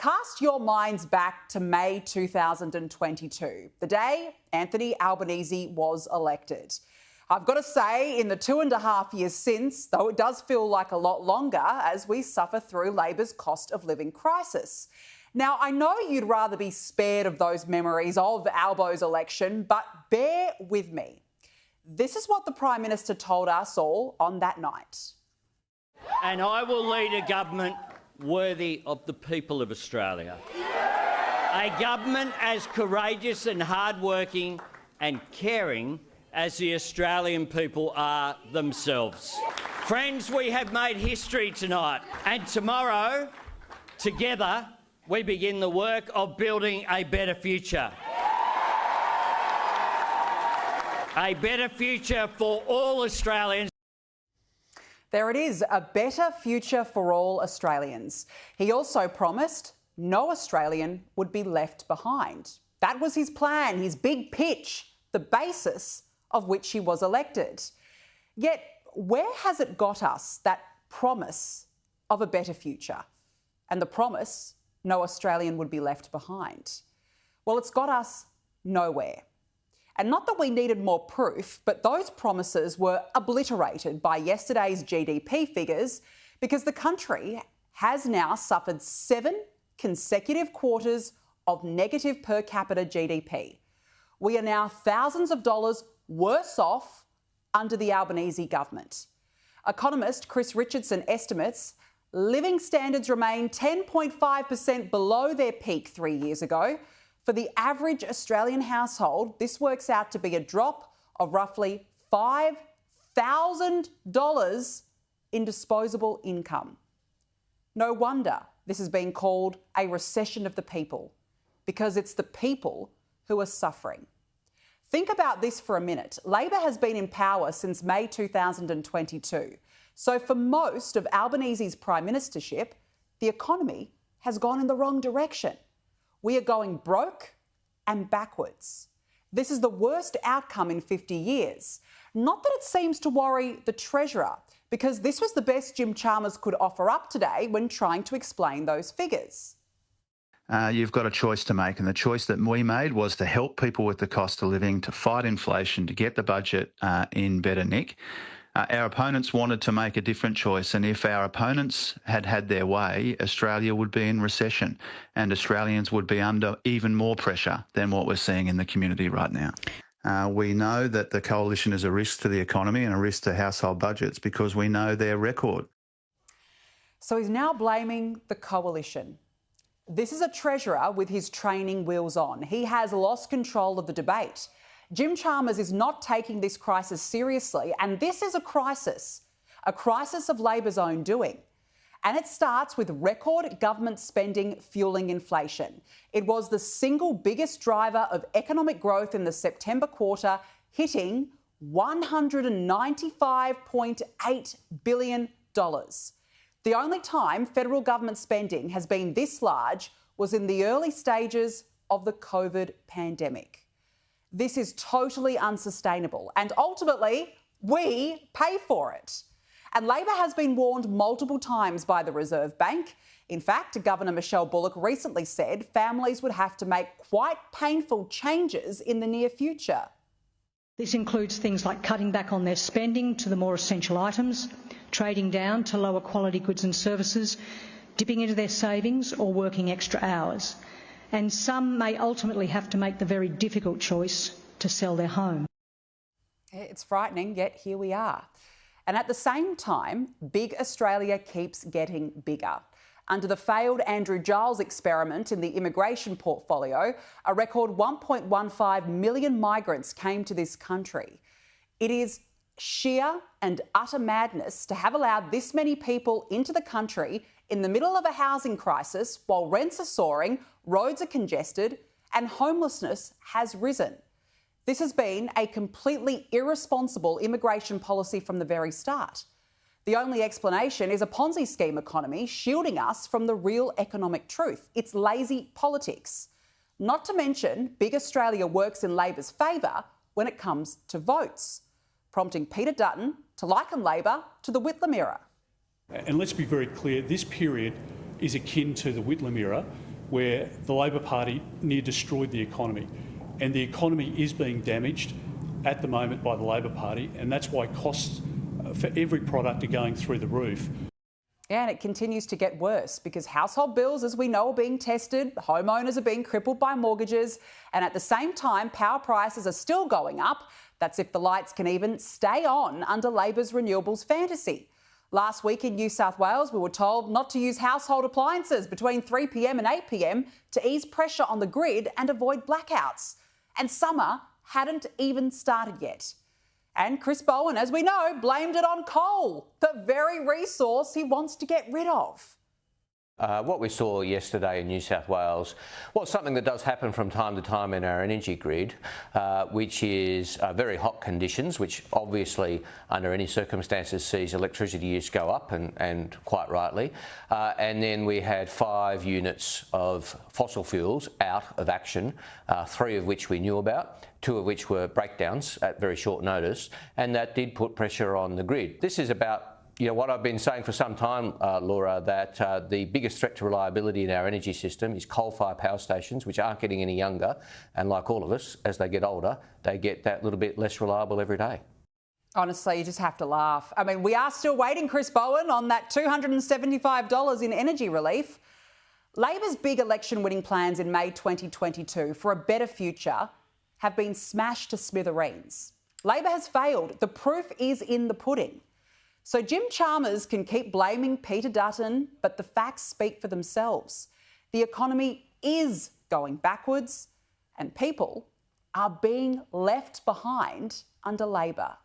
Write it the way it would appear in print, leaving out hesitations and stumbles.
Cast your minds back to May 2022, the day Anthony Albanese was elected. I've got to say, in the 2.5 years since, though it does feel like a lot longer as we suffer through Labor's cost of living crisis. Now, I know you'd rather be spared of those memories of Albo's election, but bear with me. This is what the Prime Minister told us all on that night. And I will lead a government worthy of the people of Australia. A government as courageous and hardworking and caring as the Australian people are themselves. Friends, we have made history tonight, and tomorrow, together, we begin the work of building a better future. A better future for all Australians. There it is, a better future for all Australians. He also promised no Australian would be left behind. That was his plan, his big pitch, the basis of which he was elected. Yet, where has it got us, that promise of a better future? And the promise no Australian would be left behind? Well, it's got us nowhere. And not that we needed more proof, but those promises were obliterated by yesterday's GDP figures because the country has now suffered 7 consecutive quarters of negative per capita GDP. We are now thousands of dollars worse off under the Albanese government. Economist Chris Richardson estimates living standards remain 10.5% below their peak 3 years ago. For the average Australian household, this works out to be a drop of roughly $5,000 in disposable income. No wonder this has been called a recession of the people, because it's the people who are suffering. Think about this for a minute. Labor has been in power since May 2022. So for most of Albanese's prime ministership, the economy has gone in the wrong direction. We are going broke and backwards. This is the worst outcome in 50 years. Not that it seems to worry the Treasurer, because this was the best Jim Chalmers could offer up today when trying to explain those figures. You've got a choice to make, and the choice that we made was to help people with the cost of living, to fight inflation, to get the budget in better nick. Our opponents wanted to make a different choice, and if our opponents had had their way, Australia would be in recession and Australians would be under even more pressure than what we're seeing in the community right now. We know that the coalition is a risk to the economy and a risk to household budgets because we know their record. So he's now blaming the coalition. This is a Treasurer with his training wheels on. He has lost control of the debate. Jim Chalmers is not taking this crisis seriously, and this is a crisis of Labor's own doing. And it starts with record government spending fuelling inflation. It was the single biggest driver of economic growth in the September quarter, hitting $195.8 billion. The only time federal government spending has been this large was in the early stages of the COVID pandemic. This is totally unsustainable, and ultimately, we pay for it. And Labor has been warned multiple times by the Reserve Bank. In fact, Governor Michelle Bullock recently said families would have to make quite painful changes in the near future. This includes things like cutting back on their spending to the more essential items, trading down to lower quality goods and services, dipping into their savings or working extra hours. And some may ultimately have to make the very difficult choice to sell their home. It's frightening, yet here we are. And at the same time, big Australia keeps getting bigger. Under the failed Andrew Giles experiment in the immigration portfolio, a record 1.15 million migrants came to this country. It is sheer and utter madness to have allowed this many people into the country in the middle of a housing crisis while rents are soaring, roads are congested, and homelessness has risen. This has been a completely irresponsible immigration policy from the very start. The only explanation is a Ponzi scheme economy shielding us from the real economic truth. It's lazy politics. Not to mention, big Australia works in Labor's favour when it comes to votes, prompting Peter Dutton to liken Labor to the Whitlam era. And let's be very clear, this period is akin to the Whitlam era. where the Labor Party near destroyed the economy. And the economy is being damaged at the moment by the Labor Party, and that's why costs for every product are going through the roof. Yeah, and it continues to get worse because household bills, as we know, are being tested, homeowners are being crippled by mortgages, and at the same time, power prices are still going up. That's if the lights can even stay on under Labor's renewables fantasy. Last week in New South Wales, we were told not to use household appliances between 3 p.m. and 8 p.m. to ease pressure on the grid and avoid blackouts. And summer hadn't even started yet. And Chris Bowen, as we know, blamed it on coal, the very resource he wants to get rid of. What we saw yesterday in New South Wales was something that does happen from time to time in our energy grid, which is very hot conditions, which obviously under any circumstances sees electricity use go up, and quite rightly. And then we had 5 units of fossil fuels out of action, 3 of which we knew about, 2 of which were breakdowns at very short notice, and that did put pressure on the grid. This is about what I've been saying for some time, Laura, that the biggest threat to reliability in our energy system is coal-fired power stations, which aren't getting any younger. And like all of us, as they get older, they get that little bit less reliable every day. Honestly, you just have to laugh. I mean, we are still waiting, Chris Bowen, on that $275 in energy relief. Labor's big election-winning plans in May 2022 for a better future have been smashed to smithereens. Labor has failed. The proof is in the pudding. So Jim Chalmers can keep blaming Peter Dutton, but the facts speak for themselves. The economy is going backwards and people are being left behind under Labor.